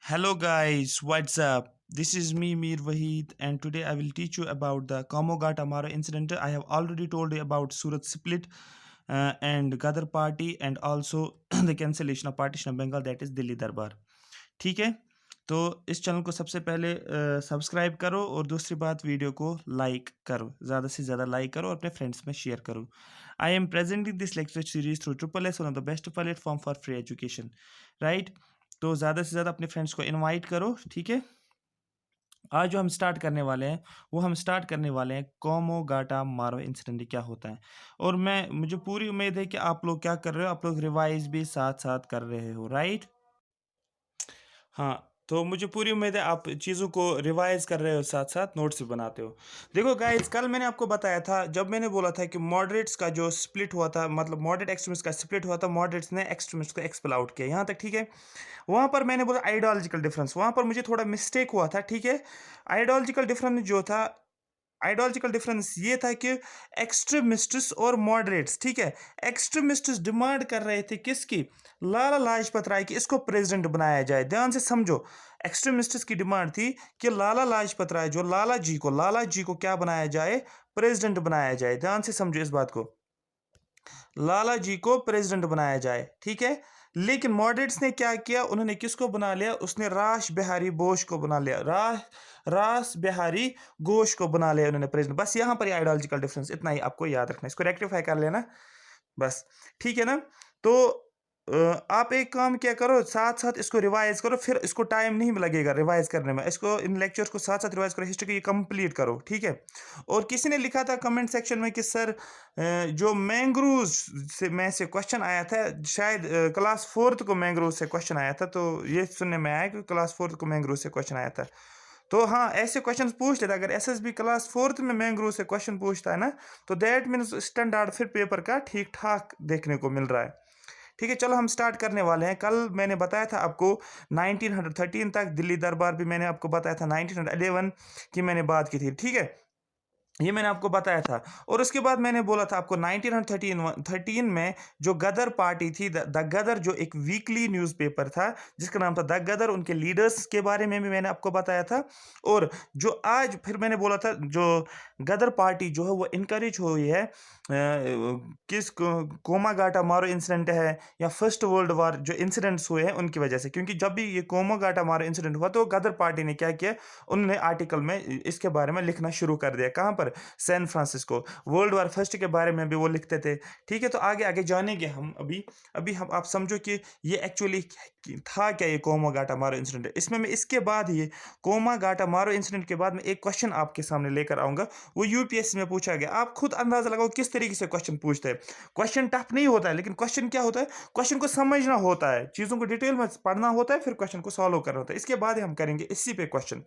Hello guys, what's up? This is me Mir Wahid and today I will teach you about the Komogata Maro incident. I have already told you about Surat split and Gadar party and also the cancellation of partition of Bengal, that is Delhi Darbar. ठीक है, तो इस channel को सबसे पहले subscribe करो और दूसरी बात वीडियो को लाइक करो, ज़्यादा से ज़्यादा लाइक करो और अपने फ्रेंड्स में शेयर करो. I am presenting this lecture series through triple S, one of the best platform for free education, right. तो ज़्यादा से ज़्यादा अपने फ्रेंड्स को इनवाइट करो, ठीक है. आज जो हम स्टार्ट करने वाले हैं वो हम स्टार्ट करने वाले हैं कोमोगाटा मारो इंसिडेंट क्या होता है. और मुझे पूरी उम्मीद है कि आप लोग क्या कर रहे हो, आप लोग रिवाइज भी साथ साथ कर रहे हो, राइट. हाँ, तो मुझे पूरी उम्मीद है आप चीज़ों को रिवाइज़ कर रहे हो, साथ-साथ नोट्स भी बनाते हो. देखो गाइस, कल मैंने आपको बताया था, जब मैंने बोला था कि मॉडरेट्स का जो स्प्लिट हुआ था, मतलब मॉडरेट एक्सट्रीमिस्ट का स्प्लिट हुआ था, मॉडरेट्स ने एक्सट्रीमिस्ट को एक्सपेल आउट किया. यहाँ तक ठीक है. वहाँ पर मैंने बोला आइडियोलॉजिकल डिफरेंस, वहाँ पर मुझे थोड़ा मिस्टेक हुआ था, ठीक है. आइडियोलॉजिकल डिफरेंस जो था, आइडियोलॉजिकल डिफरेंस ये था कि एक्सट्रीमिस्ट्स और मॉडरेट्स, ठीक है, एक्सट्रीमिस्ट्स डिमांड कर रहे थे किसकी, लाला लाजपत राय की, इसको प्रेसिडेंट बनाया जाए. ध्यान से समझो, एक्सट्रीमिस्ट्स की डिमांड थी कि लाला लाजपत राय, जो लाला जी को क्या बनाया जाए, प्रेसिडेंट बनाया जाए. ध्यान से समझो इस बात को, लाला जी को प्रेसिडेंट बनाया जाए, ठीक है. लेकिन मॉडरेट्स ने क्या किया, उन्होंने किसको बना लिया, उसने रास बिहारी बोस को बना लिया, रास बिहारी घोष को बना लिया उन्होंने प्रेसिडेंट. बस यहाँ पर आइडियोलॉजिकल डिफरेंस, इतना ही आपको याद रखना है, इसको रेक्टिफाई कर लेना बस, ठीक है ना. तो आप एक काम क्या करो, साथ साथ इसको रिवाइज करो, फिर इसको टाइम नहीं लगेगा रिवाइज करने में, इसको इन लेक्चर्स को साथ साथ रिवाइज करो, हिस्ट्री को ये कंप्लीट करो, ठीक है. और किसी ने लिखा था कमेंट सेक्शन में कि सर जो मैंग्रोव से में से क्वेश्चन आया था, शायद क्लास फोर्थ को मैंग्रोव से क्वेश्चन आया था, तो ये सुनने में आया कि क्लास फोर्थ को मैंग्रोव से क्वेश्चन आया था. तो हाँ, ऐसे क्वेश्चन पूछ लेता, अगर एसएसबी क्लास फोर्थ में मैंग्रोव से क्वेश्चन पूछता है ना, तो दैट मीन्स स्टैंडर्ड फिर पेपर का ठीक ठाक देखने को मिल रहा है, ठीक है. चलो हम स्टार्ट करने वाले हैं. कल मैंने बताया था आपको 1913 तक दिल्ली दरबार भी मैंने आपको बताया था, 1911 की मैंने बात की थी, ठीक है, ये मैंने आपको बताया था. और उसके बाद मैंने बोला था आपको 1913 में जो गदर पार्टी थी, द गदर, जो एक वीकली न्यूज़पेपर था जिसका नाम था द गदर, उनके लीडर्स के बारे में भी मैंने आपको बताया था. और जो आज फिर मैंने बोला था, जो गदर पार्टी जो है वो इनकरेज हुई है किस कोमागाटा मारो इंसिडेंट है या फर्स्ट वर्ल्ड वॉर जो इंसिडेंट्स हुए हैं उनकी वजह से. क्योंकि जब भी ये कोमागाटा मारो इंसिडेंट हुआ तो गदर पार्टी ने क्या किया, उन्होंने आर्टिकल में इसके बारे में लिखना शुरू कर दिया. कहाँ पर, San Francisco. World war first के बारे में भी वो लिखते थे, ठीक है. तो आगे आगे जानेंगे हम. अभी अभी हम आप समझो कि ये एक्चुअली था क्या, ये कोमागाटा मारो इंसिडेंट. इसमें मैं इसके बाद ये कोमागाटा मारो इंसिडेंट के बाद में एक क्वेश्चन आपके सामने लेकर आऊंगा, वो यूपीएससी में पूछा गया. आप खुद अंदाजा लगाओ किस तरीके से क्वेश्चन पूछते हैं. क्वेश्चन टफ नहीं होता है, लेकिन क्वेश्चन क्या होता है, क्वेश्चन को समझना होता है, चीज़ों को डिटेल में पढ़ना होता है, फिर क्वेश्चन को सॉल्व करना होता है. इसके बाद हम करेंगे इसी पे question.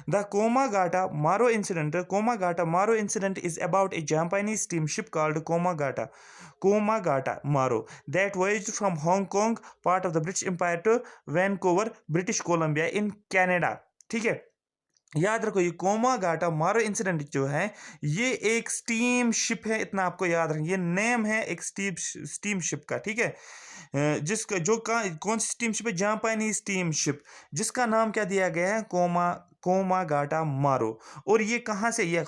The Komagata Maro incident is about a Japanese steamship called Komagata Maro that voyaged from Hong Kong, part of the British Empire, to Vancouver, British Columbia in Canada. ठीक है, याद रखो ये कोमागाटा मारो इंसिडेंट जो है ये एक स्टीम शिप है, इतना आपको याद रखना. ये नेम है एक स्टीम शिप का, ठीक है. जिसका कौन सी स्टीम शिप है, जापानी स्टीम शिप, जिसका नाम क्या दिया गया है, कोमागाटा मारो. और ये कहाँ से, ये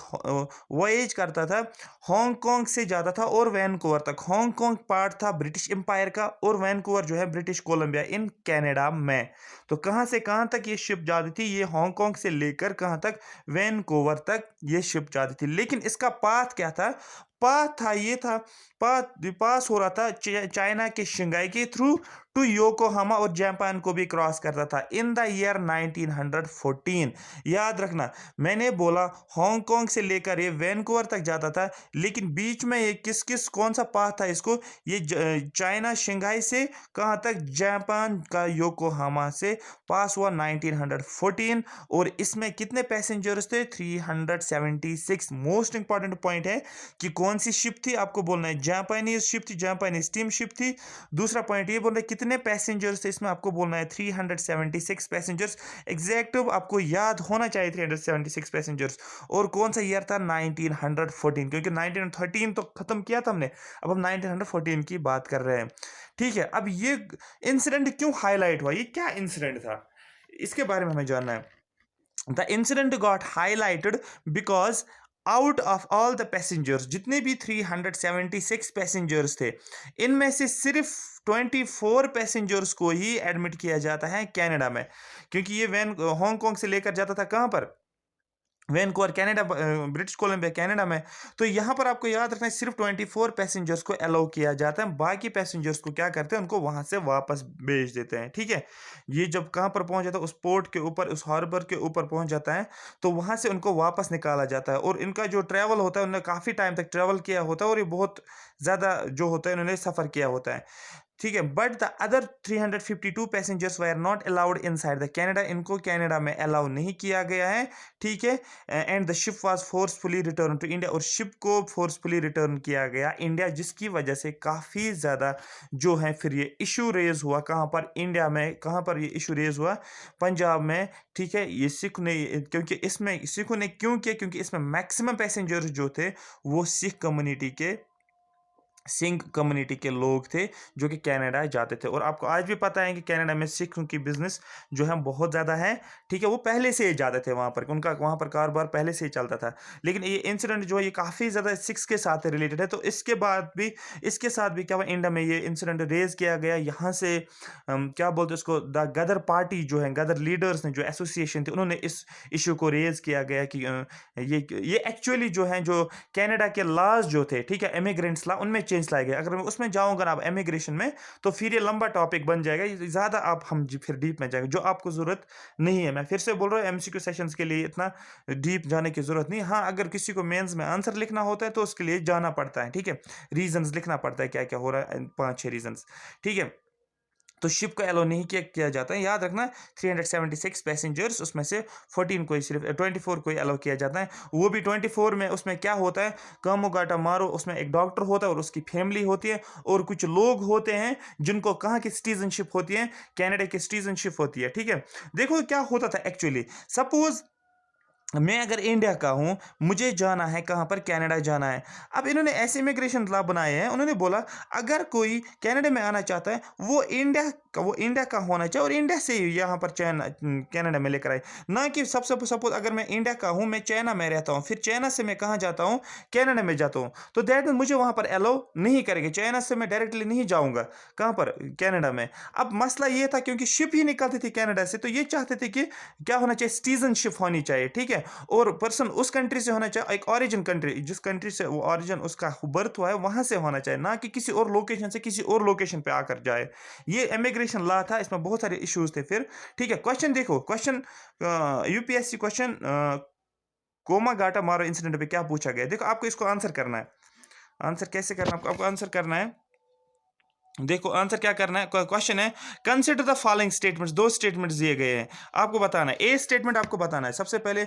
वॉयेज करता था, हांगकांग से जाता था और वैनकूवर तक. हांगकांग पार्ट था ब्रिटिश एम्पायर का और वैनकूवर जो है ब्रिटिश कोलंबिया इन कनाडा में. तो कहाँ से कहाँ तक ये शिप जाती थी, ये हांगकांग से लेकर कहाँ तक, वैनकूवर तक ये शिप जाती थी. लेकिन इसका पाथ क्या था, पाथ था, ये था, पास हो रहा था चाइना के शंघाई के थ्रू टू योकोहामा, और जापान को भी क्रॉस करता था इन द ईयर 1914. याद रखना, मैंने बोला हांगकांग से लेकर ये वैनकूवर तक जाता था, लेकिन बीच में ये कौन सा पाथ था इसको, ये चाइना शंघाई से कहाँ तक, जापान का योकोहामा से पास हुआ 1914. और इसमें कितने पैसेंजर्स थे, 376. मोस्ट इंपॉर्टेंट पॉइंट है कि कौन सी शिप थी, आपको बोलना है जापानीज शिप थी, जापानीज स्टीम शिप थी. दूसरा पॉइंट ये बोल रहे कितने पैसेंजर्स थे, इसमें आपको बोलना है 376 पैसेंजर्स. एग्जैक्ट आपको याद होना चाहिए 376 पैसेंजर्स. और कौन सा ईयर था, 1914, क्योंकि 1913 तो खत्म किया था हमने, अब हम 1914 की बात कर रहे हैं, ठीक है. अब ये इंसिडेंट क्यों हाईलाइट हुआ, ये क्या इंसिडेंट था, इसके बारे में हमें जानना है। The incident got highlighted because out of all the passengers, जितने भी 376 पैसेंजर्स थे, इनमें से सिर्फ 24 पैसेंजर्स को ही एडमिट किया जाता है कनाडा में, क्योंकि ये वैन हांगकांग से लेकर जाता था कहाँ पर, Vancouver Canada, British Columbia Canada में। तो यहाँ पर आपको याद रखना है सिर्फ 24 पैसेंजर्स को अलाउ किया जाता है, बाकी पैसेंजर्स को क्या करते हैं, उनको वहां से वापस भेज देते हैं। ठीक है, ये जब कहाँ पर पहुंच जाता है, उस पोर्ट के ऊपर, उस हार्बर के ऊपर पहुंच जाता है, तो वहां से उनको वापस निकाला जाता है। और इनका जो ट्रैवल होता है, उन्होंने काफ़ी टाइम तक ट्रैवल किया होता है और ये बहुत ज़्यादा जो होता है इन्होंने सफ़र किया होता है। ठीक है, but the other 352 passengers were not allowed inside the Canada, इनको कनाडा में अलाउ नहीं किया गया है। ठीक है, and the ship was forcefully return to India, और शिप को फोर्सफुली रिटर्न किया गया इंडिया, जिसकी वजह से काफ़ी ज़्यादा जो है फिर ये इशू रेज हुआ। कहाँ पर, इंडिया में। कहाँ पर ये इशू रेज हुआ, पंजाब में। ठीक है, ये सिख ने, क्योंकि इसमें सिखों ने क्यों किया, क्योंकि इसमें मैक्सिमम पैसेंजर्स जो थे वो सिख कम्युनिटी के लोग थे जो कि कनाडा जाते थे। और आपको आज भी पता है कि कनाडा में सिखों की बिजनेस जो है बहुत ज़्यादा है। ठीक है, वो पहले से ही जाते थे वहाँ पर, उनका वहाँ पर कारोबार पहले से ही चलता था। लेकिन ये इंसिडेंट जो है ये काफ़ी ज़्यादा सिक्स के साथ रिलेटेड है। तो इसके बाद भी, इसके साथ भी क्या हुआ, इंडिया में ये इंसिडेंट रेज किया गया। यहाँ से क्या बोलते हैं उसको, द गदर पार्टी जो है, गदर लीडर्स ने, जो एसोसिएशन थे, उन्होंने इस इशू को रेज किया गया कि ये एक्चुअली जो है, जो कनाडा के लॉज जो थे, ठीक है, इमिग्रेंट्स लॉ, उनमें चेंज लाए गए। अगर मैं उसमें जाऊंगा ना अब इमिग्रेशन में, तो फिर ये लंबा टॉपिक बन जाएगा, ज़्यादा आप हम फिर डीप में जाएंगे, जो आपको ज़रूरत नहीं है। मैं फिर से बोल रहा हूँ, एमसीक्यू सेशंस के लिए इतना डीप जाने की ज़रूरत नहीं। हाँ, अगर किसी को मेंस में आंसर लिखना होता है तो उसके लिए जाना पड़ता है। ठीक है, रीजंस लिखना पड़ता है, क्या क्या हो रहा है, 5-6 रीजंस। ठीक है, तो शिप को एलो नहीं किया जाता है, याद रखना। 376 पैसेंजर्स, उसमें से 14 को ही, सिर्फ 24 को ही अलाउ किया जाता है। वो भी 24 में उसमें क्या होता है, कामोगाटा मारो, उसमें एक डॉक्टर होता है और उसकी फैमिली होती है, और कुछ लोग होते हैं जिनको कहाँ की सिटीजनशिप होती है, कनाडा की सिटीजनशिप होती है। ठीक है, देखो क्या होता था एक्चुअली। सपोज मैं अगर इंडिया का हूं, मुझे जाना है कहां पर, कनाडा जाना है। अब इन्होंने ऐसे इमिग्रेशन लॉ बनाए हैं, उन्होंने बोला अगर कोई कनाडा में आना चाहता है, वो इंडिया का होना चाहिए, और इंडिया से ही यहाँ पर चाइना, कनाडा में लेकर आए। ना कि सबसे सपोज अगर मैं इंडिया का हूँ, मैं चाइना में रहता हूँ, फिर चाइना से मैं कहाँ जाता हूँ, कनाडा में जाता हूँ, तो दैट मीन मुझे वहाँ पर अलाउ नहीं करेंगे। चाइना से मैं डायरेक्टली नहीं जाऊँगा कहाँ पर, कनाडा में। अब मसला ये था, क्योंकि शिप ही निकलती थी कनाडा से, तो ये चाहते थे कि क्या होना चाहिए, सिटीजनशिप होनी चाहिए। ठीक है, और पर्सन उस कंट्री से होना चाहिए, एक ओरिजिन कंट्री, जिस कंट्री से वो ओरिजिन उसका बर्थ हुआ है वहां से होना चाहिए, ना कि किसी और लोकेशन से किसी और लोकेशन पे आकर जाए। ये इमिग्रेशन लॉ था, इसमें बहुत सारे इश्यूज थे फिर। ठीक है, क्वेश्चन देखो, क्वेश्चन यूपीएससी क्वेश्चन, कोमा गाटा मारो इंसिडेंट पे क्या पूछा गया, देखो आपको इसको आंसर करना है। आंसर कैसे करना है, आपको आंसर करना है। देखो आंसर क्या करना है, क्वेश्चन है, कंसिडर द फॉलोइंग स्टेटमेंट्स, दो स्टेटमेंट्स दिए गए हैं, आपको बताना है। ए स्टेटमेंट आपको बताना है, सबसे पहले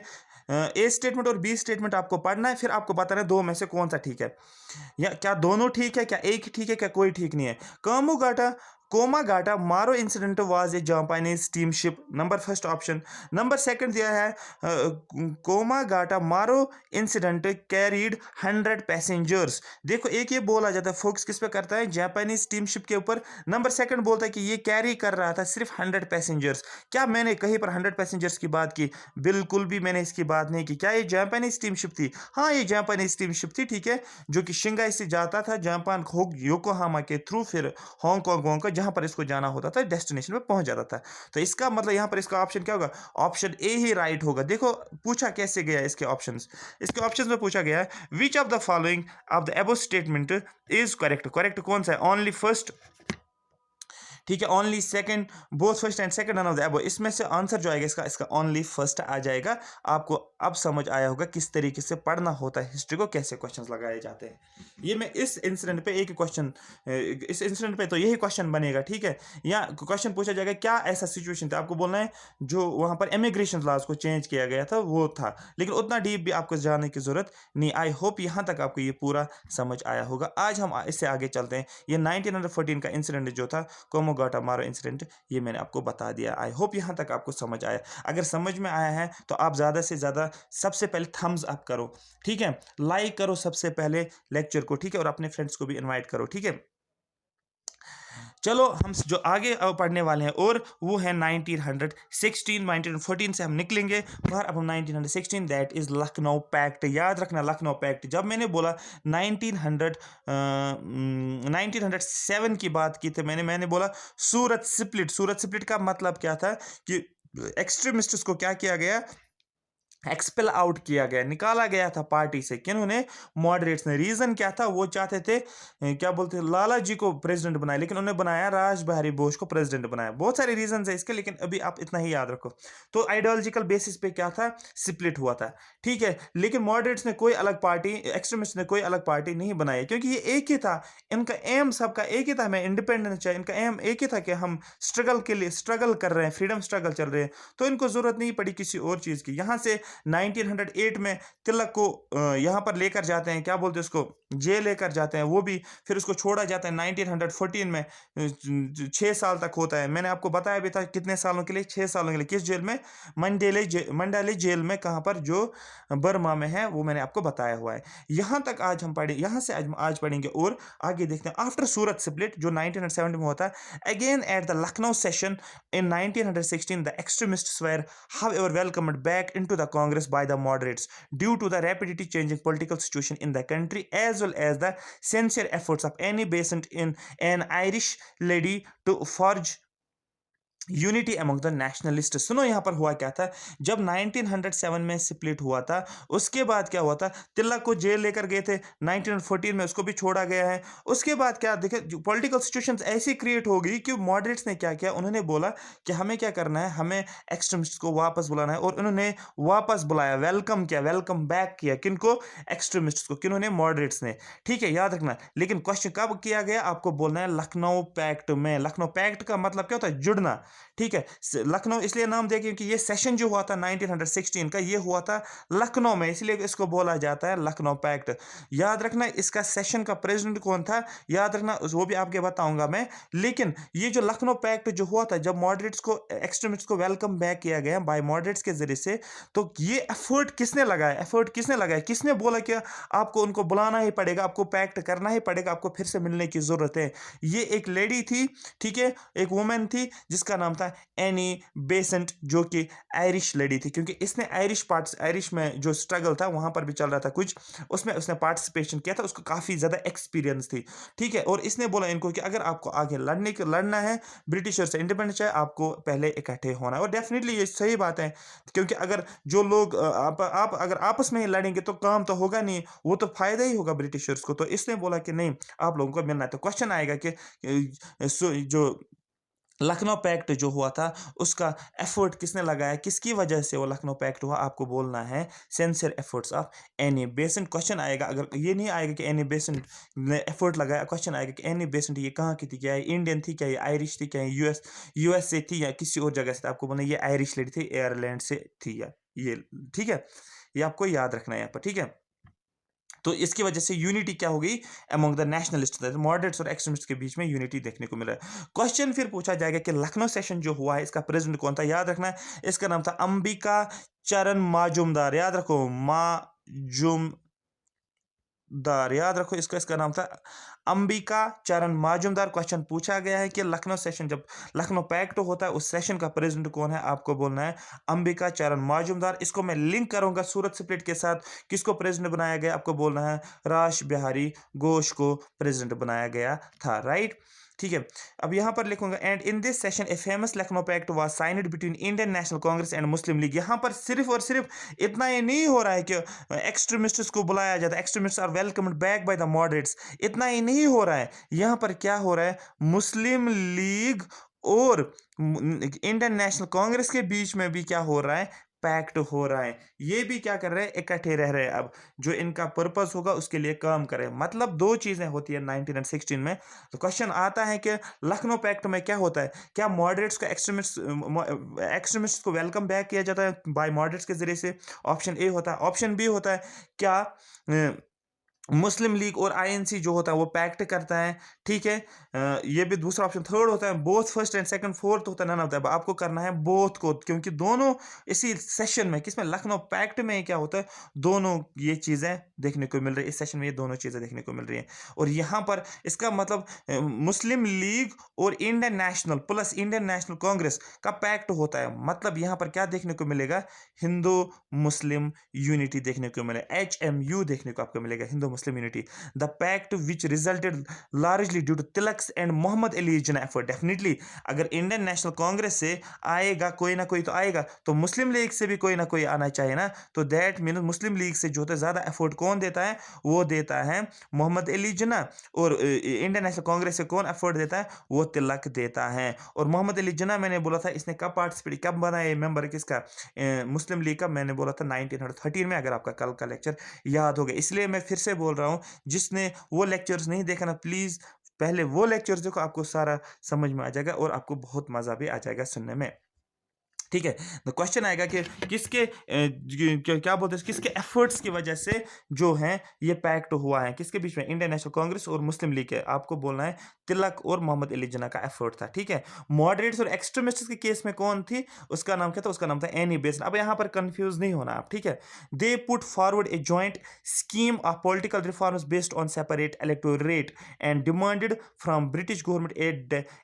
ए स्टेटमेंट और बी स्टेटमेंट आपको पढ़ना है, फिर आपको बताना है दो में से कौन सा ठीक है, या क्या दोनों ठीक है, क्या एक ही ठीक है, क्या कोई ठीक नहीं है। कोमागाटा मारो incident was a Japanese steamship, number first option. Number second दिया है, कोमागाटा मारो इंसिडेंट कैरीड 100 पैसेंजर्स। देखो एक ये बोला जाता है, फोकस किस पे करता है, जापानीज स्टीमशिप के ऊपर। नंबर सेकंड बोलता है कि ये कैरी कर रहा था सिर्फ 100 पैसेंजर्स। क्या मैंने कहीं पर 100 पैसेंजर्स की बात की? बिल्कुल भी मैंने इसकी बात नहीं की। क्या ये जापानीज स्टीमशिप थी? हाँ, ये जापानीज स्टीमशिप थी। ठीक है, जो कि शिंगाई से जाता था जापान, योकोहामा के थ्रू, फिर हांगकांग का, जहां पर इसको जाना होता था, डेस्टिनेशन पे पहुंच जाता था। तो इसका मतलब यहां पर इसका ऑप्शन क्या होगा, ऑप्शन ए ही राइट होगा। देखो पूछा कैसे गया इसके ऑप्शंस में पूछा गया है, which of the following of the above statement is correct. Correct कौन सा है, ओनली फर्स्ट, ठीक है, only second, both first and second, none of the above. इसमें से आंसर जो आएगा इसका ओनली फर्स्ट आ जाएगा। आपको अब समझ आया होगा किस तरीके से पढ़ना होता है हिस्ट्री को, कैसे क्वेश्चंस लगाए जाते हैं। ये मैं इस इंसिडेंट पे एक क्वेश्चन, इस इंसिडेंट पे तो यही क्वेश्चन बनेगा। ठीक है, या क्वेश्चन पूछा जाएगा क्या ऐसा सिचुएशन था, आपको बोलना है जो वहां पर इमिग्रेशन लॉज को चेंज किया गया था वो था, लेकिन उतना डीप भी आपको जाने की जरूरत नहीं। आई होप यहाँ तक आपको ये पूरा समझ आया होगा। आज हम इससे आगे चलते हैं। ये 1914 का इंसिडेंट जो था, कोमोगाटा मारो इंसिडेंट, ये मैंने आपको बता दिया। आई होप यहाँ तक आपको समझ आया। अगर समझ में आया है तो आप ज़्यादा से ज़्यादा सबसे पहले थम्स अप करो, ठीक है, लाइक करो सबसे पहले लेक्चर को, ठीक है, और अपने फ्रेंड्स को भी इनवाइट करो, ठीक है। चलो हम जो आगे पढ़ने वाले हैं और वो है 1916 1914 से हम निकलेंगे बाहर। अब हम 1916 दैट इज़ लखनऊ पैक्ट। याद रखना लखनऊ पैक्ट। जब मैंने बोला 1907 की बात की थी, मैंने बोला सूरत स्प्लिट। सूरत स्प्लिट का मतलब क्या था कि एक्सट्रीमिस्ट्स को क्या किया गया, एक्सपेल आउट किया गया, निकाला गया था पार्टी से। किन्होंने, मॉडरेट्स ने। रीजन क्या था, वो चाहते थे क्या बोलते हैं, लाला जी को प्रेसिडेंट बनाया, लेकिन उन्होंने बनाया राज बिहारी बोस को प्रेसिडेंट बनाया। बहुत सारे रीजन है इसके, लेकिन अभी आप इतना ही याद रखो। तो आइडियोलॉजिकल बेसिस पे क्या था, स्प्लिट हुआ था, ठीक है। लेकिन मॉडरेट्स ने कोई अलग पार्टी, एक्सट्रीमिस्ट ने कोई अलग पार्टी नहीं बनाई, क्योंकि ये एक ही था, इनका एम सबका एक ही था, हमें इंडिपेंडेंस चाहिए। इनका एम एक ही था कि हम स्ट्रगल के लिए स्ट्रगल कर रहे हैं, फ्रीडम स्ट्रगल चल रहे हैं, तो इनको जरूरत नहीं पड़ी किसी और चीज की। यहां से 1908 में तिलक को यहाँ पर लेकर जाते हैं, क्या बोलते हैं उसको, जेल लेकर जाते हैं, वो भी फिर उसको छोड़ा जाता है 1914 में। 6 साल तक होता है। मैंने आपको बताया भी था कितने सालों के लिए, 6 सालों के लिए। किस जेल में, मंडाले जेल में, कहाँ पर, जो बर्मा में है, वो मैंने आपको बताया हुआ है। यहाँ तक आज हम पढ़े, यहाँ से आज पढ़ेंगे और आगे देखते हैं। आफ्टर सूरत स्प्लिट जो 1970 में होता है, again at the Lucknow session in 1916, the extremists were, however, welcomed back into the Congress by the moderates due to the rapidly changing political situation in the country, as well as the sincere efforts of Annie Besant in an Irish lady to forge unity among the nationalist. सुनो यहाँ पर हुआ क्या था, जब 1907 में split हुआ था, उसके बाद क्या हुआ था, तिलक को जेल लेकर गए थे, 1914 में उसको भी छोड़ा गया है। उसके बाद क्या देखे, पॉलिटिकल सिचुएशंस ऐसी क्रिएट हो गई कि मॉडरेट्स ने क्या किया, उन्होंने बोला कि हमें क्या करना है, हमें एक्सट्रीमिस्ट को वापस बुलाना है, और उन्होंने वापस बुलाया, वेलकम किया, वेलकम बैक किया। किनको, एक्सट्रीमिस्ट को। किन्होंने, मॉडरेट्स ने, ठीक है, याद रखना। लेकिन क्वेश्चन कब किया गया, आपको बोलना है लखनऊ पैक्ट में। लखनऊ पैक्ट का मतलब क्या होता है, जुड़ना, ठीक है। लखनऊ इसलिए नाम दिया क्योंकि ये सेशन जो हुआ था 1916 का, ये हुआ था लखनऊ में, इसलिए इसको बोला जाता है लखनऊ पैक्ट। याद रखना इसका सेशन का प्रेसिडेंट कौन था, याद रखना, वो भी आपके बताऊंगा मैं। लेकिन ये जो लखनऊ पैक्ट जो हुआ था, जब मॉडरेट्स को, एक्सट्रीमिस्ट्स को वेलकम बैक किया गया बाय मॉडरेट्स के जरिए से, तो ये एफर्ट किसने लगाया, किसने बोला कि आपको उनको बुलाना ही पड़ेगा, आपको पैक्ट करना ही पड़ेगा, आपको फिर से मिलने की जरूरत है। ये एक लेडी थी, ठीक है, एक वुमेन थी, जिसका नाम था एनी बेसेंट, जो कि आयरिश लेडी थी, क्योंकि इसने आयरिश में जो स्ट्रगल था वहां पर भी चल रहा था कुछ, उसमें उसने पार्टिसिपेशन किया था, उसको काफी ज्यादा एक्सपीरियंस थी, ठीक है। और इसने बोला इनको कि अगर आपको आगे लड़ना है, ब्रिटिशर से इंडिपेंडेंस है, आपको पहले इकट्ठे होना है। और डेफिनेटली ये सही बात है, क्योंकि अगर जो लोग आप अगर आपस में ही लड़ेंगे तो काम तो होगा नहीं, वो तो फायदा ही होगा ब्रिटिशर्स को। तो इसने बोला कि नहीं, आप लोगों को मिलना है। तो क्वेश्चन आएगा कि जो लखनऊ पैक्ट जो हुआ था, उसका एफर्ट किसने लगाया, किसकी वजह से वो लखनऊ पैक्ट हुआ, आपको बोलना है sincere efforts of Annie Besant. Question आएगा, अगर ये नहीं आएगा कि एनी बेसेंट ने एफर्ट लगाया, क्वेश्चन आएगा कि एनी बेसेंट ये कहाँ की थी, क्या ये इंडियन थी, क्या ये आयरिश थी, क्या ये यूएस से थी, या किसी और जगह से थी। आपको बोलना ये आयरिश लेडी थी, आयरलैंड से थी, या ये, ठीक है, ये आपको याद रखना है यहाँ पर, ठीक है। तो इसकी वजह से यूनिटी क्या हो गई अमंग द नेशनलिस्ट, मॉडरेट्स और एक्सट्रीमिस्ट के बीच में यूनिटी देखने को मिला है। क्वेश्चन फिर पूछा जाएगा कि लखनऊ सेशन जो हुआ है, इसका प्रेसिडेंट कौन था, याद रखना है, इसका नाम था अंबिका चरण माजुमदार। याद रखो, याद रखो, इसका नाम था अंबिका चरण माजुमदार। क्वेश्चन पूछा गया है कि लखनऊ सेशन, जब लखनऊ पैक्ट होता है, उस सेशन का प्रेसिडेंट कौन है, आपको बोलना है अंबिका चरण माजुमदार। इसको मैं लिंक करूंगा सूरत स्प्लिट के साथ, किसको प्रेसिडेंट बनाया गया, आपको बोलना है राज बिहारी घोष को प्रेसिडेंट बनाया गया था, राइट, ठीक है। अब यहां पर लिखूंगा, and in this session a famous Lucknow pact was signed between Indian National Congress and Muslim League. यहां पर सिर्फ और सिर्फ इतना ही नहीं हो रहा है कि एक्सट्रीमिस्ट्स को बुलाया जाता है, extremists are welcomed back by the moderates, इतना ही नहीं हो रहा है। यहां पर क्या हो रहा है, मुस्लिम लीग और इंडियन नेशनल कांग्रेस के बीच में भी क्या हो रहा है, पैक्ट हो रहा है। ये भी क्या कर रहे हैं, इकट्ठे रह रहे हैं। अब जो इनका पर्पस होगा उसके लिए काम करें, मतलब दो चीजें होती है 1916 में। तो क्वेश्चन आता है कि लखनऊ पैक्ट में क्या होता है, क्या मॉडरेट्स को एक्सट्रीमिस्ट को वेलकम बैक किया जाता है बाय मॉडरेट्स के जरिए से, ऑप्शन ए होता है। ऑप्शन बी होता है, क्या मुस्लिम लीग और आईएनसी जो होता है वो पैक्ट करता है, ठीक है। ये भी दूसरा ऑप्शन। थर्ड होता है both first and second. Fourth होता है नन ऑफ द। आपको करना है बोथ को, क्योंकि दोनों इसी सेशन में, किसमें, लखनऊ पैक्ट में क्या होता है, दोनों ये चीजें देखने को मिल रही है। इस सेशन में ये दोनों चीजें देखने को मिल रही हैं। और यहाँ पर इसका मतलब मुस्लिम लीग और Indian national plus Indian National Congress का पैक्ट होता है। मतलब यहाँ पर क्या देखने को मिलेगा, हिंदू मुस्लिम यूनिटी देखने को मिलेगा, HMU देखने को आपको मिलेगा, Hindu Muslim unity. The pact which resulted largely due to Tilak's and Mohammad Ali Jinnah effort. Definitely अगर इंडियन नेशनल कांग्रेस से आएगा कोई ना कोई तो आएगा, तो मुस्लिम लीग से भी कोई ना कोई आना चाहिए ना। तो दैट मीन मुस्लिम लीग से जो होता है ज्यादा एफर्ट कौन देता है, वो देता है मोहम्मद अली जिन्ना। और इंडियन नेशनल कांग्रेस से कौन एफर्ट देता है, वो तिलक देता है। और मोहम्मद अली जिन्ना मैंने बोला था इसने कब पार्टिसिपेट, कब बना ये मेंबर किसका, मुस्लिम लीग का, मैंने बोला था 1913 में, अगर आपका कल का लेक्चर याद हो गया। इसलिए मैं फिर से बोल रहा हूँ, जिसने वो लेक्चर्स नहीं देखा ना, प्लीज पहले वो लेक्चर्स देखो, आपको सारा समझ में आ जाएगा और आपको बहुत मजा भी आ जाएगा सुनने में, ठीक है। तो क्वेश्चन आएगा कि किसके क्या बोलते हैं, किसके एफर्ट्स की वजह से जो है ये पैक्ट हुआ है, किसके बीच में, इंडियन नेशनल कांग्रेस और मुस्लिम लीग के। आपको बोलना है तिलक और मोहम्मद अली जिन्ना का एफर्ट था, ठीक है। मॉडरेट्स और एक्सट्रीमिस्ट्स के केस में कौन थी, उसका नाम क्या था, उसका नाम था एनी बेसन। अब यहाँ पर कंफ्यूज नहीं होना आप, ठीक है। They put forward a joint scheme of political reforms based on separate electorate and demanded from British government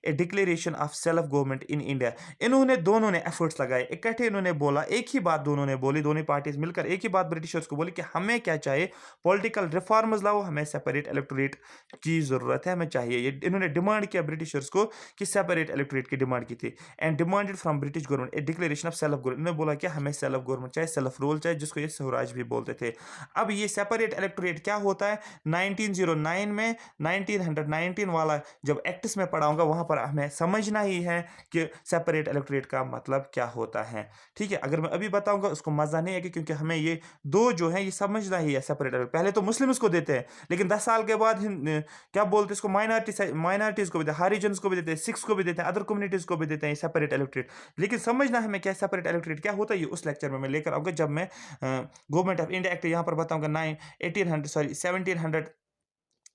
A declaration of self government in India. इन्होंने दोनों ने एफर्ट्स लगाए इकट्ठे, इन्होंने बोला एक ही बात, दोनों ने बोली, दोनों पार्टीज मिलकर एक ही बात ब्रिटिशर्स को बोली कि हमें क्या चाहिए, पॉलिटिकल रिफॉर्म्स लाओ, हमें सेपरेट इलेक्टोरेट की जरूरत है, हमें चाहिए। ये इन्होंने डिमांड किया ब्रिटिशर्स को कि सेपरेट इलेक्टोरेट की डिमांड की थी। And demanded from British government A declaration of self government. इन्होंने बोला कि हमें सेल्फ गवर्नमेंट चाहिए, सेल्फ रूल चाहिए, जिसको ये स्वराज भी बोलते थे। अब ये सेपरेट इलेक्टोरेट क्या होता है, 1909 में 1919 वाला जब एक्ट्स में पढ़ाऊंगा वहां पर हमें समझना ही है कि सेपरेट इलेक्टोरेट का मतलब क्या होता है, ठीक है। अगर मैं अभी बताऊंगा उसको मजा नहीं आएगा, क्योंकि हमें ये दो जो है ये समझना ही है सेपरेट इलेक्टोरेट। पहले तो मुस्लिम्स को देते हैं, लेकिन 10 साल के बाद क्या बोलते हैं इसको, माइनॉरिटीज को भी देते हैं, हरिजन्स को भी देते हैं, सिख्स को भी देते हैं, अदर कम्युनिटीज को भी देते हैं सेपरेट इलेक्टोरेट। लेकिन समझना हमें क्या सेपरेट इलेक्टोरेट क्या होता है, ये उस लेक्चर में मैं लेकर आऊंगा जब मैं गवर्नमेंट ऑफ इंडिया एक्ट यहाँ पर बताऊंगा 1773,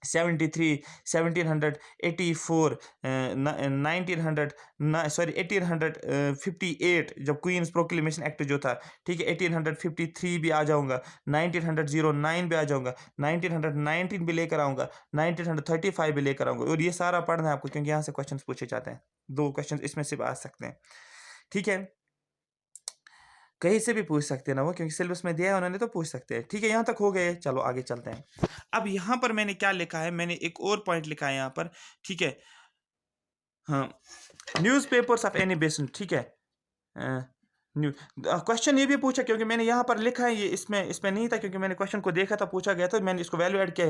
1784, 1900, 1858 जब क्वींस प्रोक्लेमेशन एक्ट जो था, ठीक है। 1853 भी आ जाऊंगा, 1909 भी आ जाऊंगा, 1919 भी लेकर आऊंगा, 1935 भी लेकर आऊंगा। और ये सारा पढ़ना है आपको, क्योंकि यहाँ से क्वेश्चन पूछे जाते हैं, दो क्वेश्चन इसमें से आ सकते हैं, ठीक है। कहीं से भी पूछ सकते हैं ना वो, क्योंकि सिलेबस में दिया है उन्होंने, तो पूछ सकते हैं, ठीक है। यहाँ तक हो गए, चलो आगे चलते हैं। अब यहाँ पर मैंने क्या लिखा है, मैंने एक और पॉइंट लिखा है यहाँ पर, ठीक है। हाँ, न्यूज़पेपर्स ऑफ एनी बेसन, ठीक है। न्यू क्वेश्चन ये भी पूछा, क्योंकि मैंने यहाँ पर लिखा है, ये इसमें इसमें नहीं था, क्योंकि मैंने क्वेश्चन को देखा था, पूछा गया था, मैंने इसको वैल्यू ऐड किया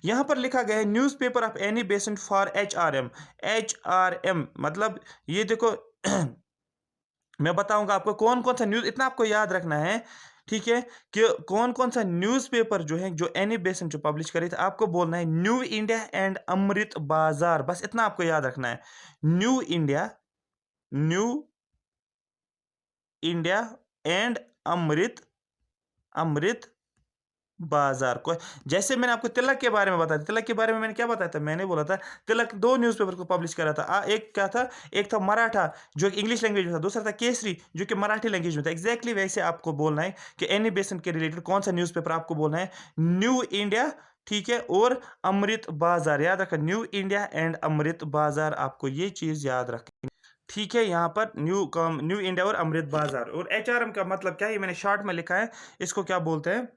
यहाँ पर लिखा गया है न्यूज़पेपर ऑफ एनी बेसन फॉर HRM मतलब ये देखो मैं बताऊंगा आपको कौन कौन सा न्यूज़, इतना आपको याद रखना है, ठीक है, कि कौन कौन सा न्यूज़पेपर जो है, जो एनी बेसन जो पब्लिश करे थे। आपको बोलना है न्यू इंडिया एंड अमृत बाजार, बस इतना आपको याद रखना है। New India, new India and Amrit Amrit Bazar को। जैसे मैंने आपको तिलक के बारे में बताया, तिलक के बारे में मैंने क्या बताया था, मैंने बोला था तिलक दो न्यूज़पेपर को पब्लिश करा था। एक क्या था, एक था मराठा जो एक इंग्लिश लैंग्वेज में था, दूसरा था केसरी जो कि मराठी लैंग्वेज में था। एग्जैक्टली वैसे आपको बोलना है कि एनी बेसन के रिलेटेड कौन सा न्यूज़पेपर, आपको बोलना है न्यू इंडिया, ठीक है, और अमृत बाजार। याद रखा, न्यू इंडिया एंड अमृत बाजार, आपको ये चीज याद रखनी, ठीक है। यहाँ पर न्यू इंडिया और अमृत बाजार। और HRM का मतलब क्या है, ये मैंने शॉर्ट में लिखा है, इसको क्या बोलते हैं,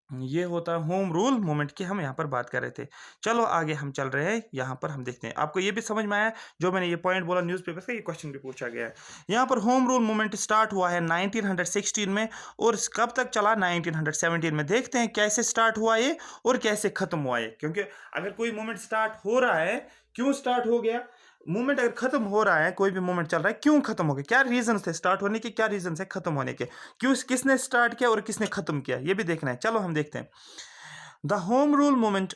ये होता है होम रूल मूवमेंट की हम यहाँ पर बात कर रहे थे। चलो आगे हम चल रहे हैं, यहाँ पर हम देखते हैं आपको ये भी समझ में आया जो मैंने ये पॉइंट बोला न्यूज़पेपर का, ये क्वेश्चन भी पूछा गया है। यहाँ पर होम रूल मूवमेंट स्टार्ट हुआ है 1916 में, और कब तक चला, 1917 में। देखते हैं कैसे स्टार्ट हुआ ये और कैसे खत्म हुआ ये, क्योंकि अगर कोई मूवमेंट स्टार्ट हो रहा है, क्यों स्टार्ट हो गया मूवमेंट, अगर खत्म हो रहा है, कोई भी मूवमेंट चल रहा है, क्यों खत्म हो गया, क्या रीजन थे स्टार्ट होने के, क्या रीजन है खत्म होने के, क्यों, किसने स्टार्ट किया और किसने खत्म किया, ये भी देखना है। चलो हम देखते हैं। The Home Rule Movement,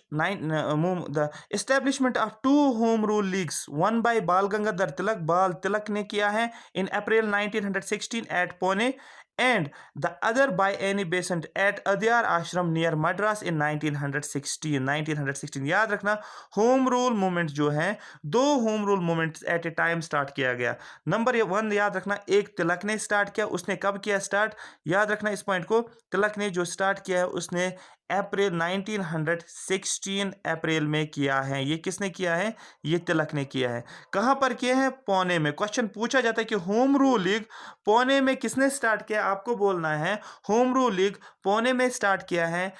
the establishment of two Home Rule Leagues, one by Bal Gangadhar Tilak, Bal Tilak ने किया है in April 1916 at Pune, and the other by Annie Besant at Adyar Ashram near Madras in 1916 याद रखना home rule movement जो है दो home rule movement at A time start किया गया। नंबर 1 याद रखना एक तिलक ने स्टार्ट किया, उसने कब किया स्टार्ट, याद रखना इस पॉइंट को, तिलक ने जो स्टार्ट किया है उसने अप्रैल 1916 अप्रैल में किया है। ये किसने किया है, ये तिलक ने किया है। कहां पर किया है, पुणे में। क्वेश्चन पूछा जाता है कि होम रूल लीग पुणे में किसने स्टार्ट किया, आपको बोलना है होम रूल लीग पुणे में स्टार्ट किया है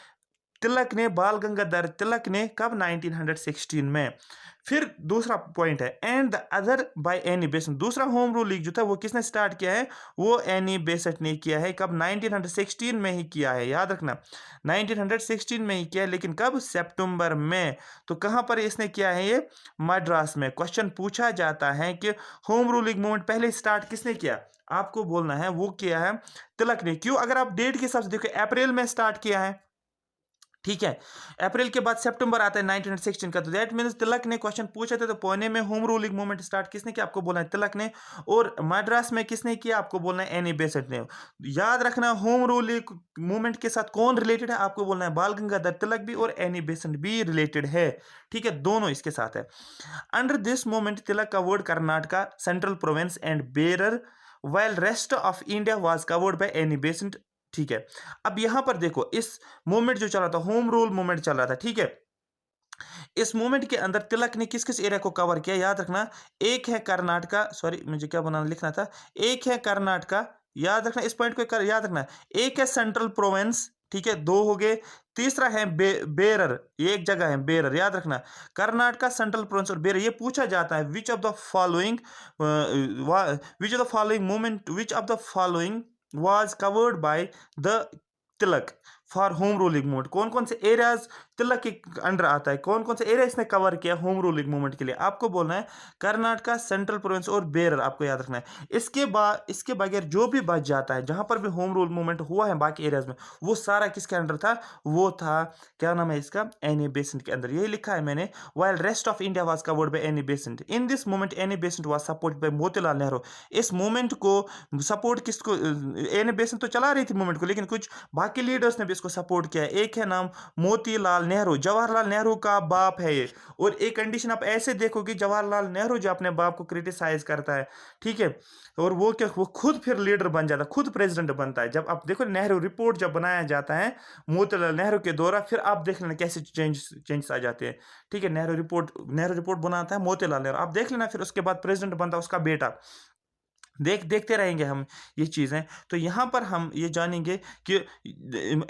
तिलक ने, बाल गंगाधर तिलक ने, कब 1916 में। फिर दूसरा पॉइंट है and the other by Annie Besant, दूसरा होम रूल लीग जो था वो किसने स्टार्ट किया है, वो एनी बेसेंट ने किया है। कब, 1916 में ही किया है, याद रखना 1916 में ही किया है, लेकिन कब, सितंबर में। तो कहां पर इसने किया है, ये मद्रास में। क्वेश्चन पूछा जाता है कि होम रूल लीग मूवमेंट पहले स्टार्ट किसने किया, आपको बोलना है वो किया है तिलक ने। क्यों, अगर आप डेट के हिसाब से देखो अप्रैल में स्टार्ट किया है, ठीक है, अप्रैल के बाद सितंबर आता है 1916 का, तो दैट मींस तिलक ने। क्वेश्चन पूछे थे तो पुणे में होम रूलिंग मूवमेंट स्टार्ट किसने किया, आपको बोलना है तिलक ने। और मद्रास में किसने किया, आपको बोलना है एनी बेसेंट ने। याद रखना होम रूलिंग मूवमेंट के साथ कौन रिलेटेड है, आपको बोलना है बाल गंगाधर तिलक भी और एनी बेसेंट भी रिलेटेड है, ठीक है, दोनों इसके साथ है। Under this movement Tilak covered Karnataka central province and bearer while rest of India was covered by any basin, ठीक है। अब यहां पर देखो इस मूवमेंट जो चल रहा था, होम रूल मूवमेंट चल रहा था, ठीक है। इस मूवमेंट के अंदर तिलक ने किस किस एरिया को कवर किया, याद रखना एक है कर्नाटका, सॉरी मुझे क्या बनाना लिखना था, एक है कर्नाटका, याद रखना इस पॉइंट को याद रखना, एक है सेंट्रल प्रोविंस, ठीक है, दो हो गए। तीसरा है बेरर, ये एक जगह है बेरर, याद रखना कर्नाटका सेंट्रल प्रोविंस और बेरर। ये पूछा जाता है which of the following movement which of the following was covered by the Tilak for home ruling movement, कौन कौन से एरियाज तिलक के अंडर आता है, कौन कौन से एरिया इसने कवर किया होम रूलिंग मूवमेंट के लिए, आपको बोलना है कर्नाटका सेंट्रल प्रोविंस और बेरर, आपको याद रखना है। इसके बगैर जो भी बच जाता है, जहां पर भी होम रूल मूवमेंट हुआ है बाकी एरियाज में, वो सारा किसके अंडर था, वो था क्या नाम है इसका, एनी बेसेंट के अंदर। यही लिखा है मैंने, while rest of India was covered by Annie Besant. In this moment Annie Besant was supported by Motilal Nehru. इस मूवमेंट को सपोर्ट किसको, एनी बेसेंट तो चला रही थी मूवमेंट को, लेकिन कुछ बाकी लीडर्स ने भी इसको सपोर्ट किया। एक है नाम मोतीलाल नेहरू, जवाहरलाल नेहरू का बाप है ये। और एक कंडीशन आप ऐसे देखो कि जवाहरलाल नेहरू जो अपने बाप को क्रिटिसाइज करता है, ठीक है, और वो क्या, वो खुद फिर लीडर बन जाता है, खुद प्रेसिडेंट बनता है। जब आप देखो नेहरू रिपोर्ट जब बनाया जाता है मोतीलाल नेहरू के द्वारा, फिर आप देख लेना कैसे चेंजेस आ जाते हैं, ठीक है। नेहरू रिपोर्ट बनाता है मोतीलाल नेहरू, आप देख लेना, फिर उसके बाद प्रेसिडेंट बनता है उसका बेटा। देखते रहेंगे हम ये चीज़ें। तो यहाँ पर हम ये जानेंगे कि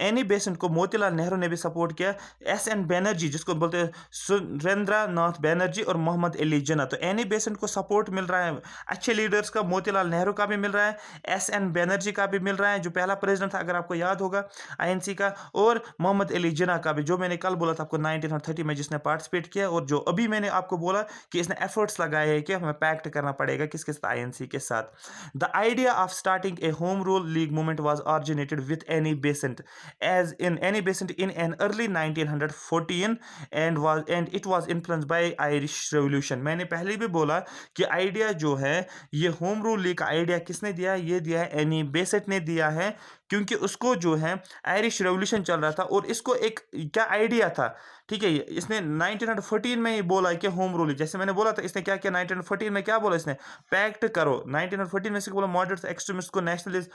एनी बेसेंट को मोतीलाल नेहरू ने भी सपोर्ट किया। एस.एन. बैनर्जी जिसको बोलते हैं सुरेंद्र नाथ बैनर्जी और मोहम्मद अली जिन्ना, तो एनी बेसेंट को सपोर्ट मिल रहा है अच्छे लीडर्स का, मोतीलाल नेहरू का भी मिल रहा है, एस.एन. बैनर्जी का भी मिल रहा है जो पहला प्रेसिडेंट था अगर आपको याद होगा आईएनसी का, और मोहम्मद अली जिन्ना का भी, जो मैंने कल बोला था आपको 1930 में जिसने पार्टिसिपेट किया, और जो अभी मैंने आपको बोला कि इसने एफर्ट्स लगाए हैं कि हमें पैक्ट करना पड़ेगा किसके साथ, आईएनसी के साथ। The idea of starting a home rule league movement was originated with Annie Besant, as in Annie Besant in an early 1914 and it was influenced by Irish Revolution। मैंने पहले भी बोला कि आइडिया जो है ये होम रूल लीग का idea किसने दिया है, ये दिया है एनी बेसेंट ने दिया है, क्योंकि उसको जो है आयरिश रेवोल्यूशन चल रहा था और इसको एक क्या आइडिया था, ठीक है। इसने 1914 में ही बोला कि होम रूल, जैसे मैंने बोला था इसने क्या किया 1914 में, क्या बोला इसने, पैक्ट करो। 1914 में से बोला मॉडरेट्स एक्सट्रीमिस्ट को नेशनल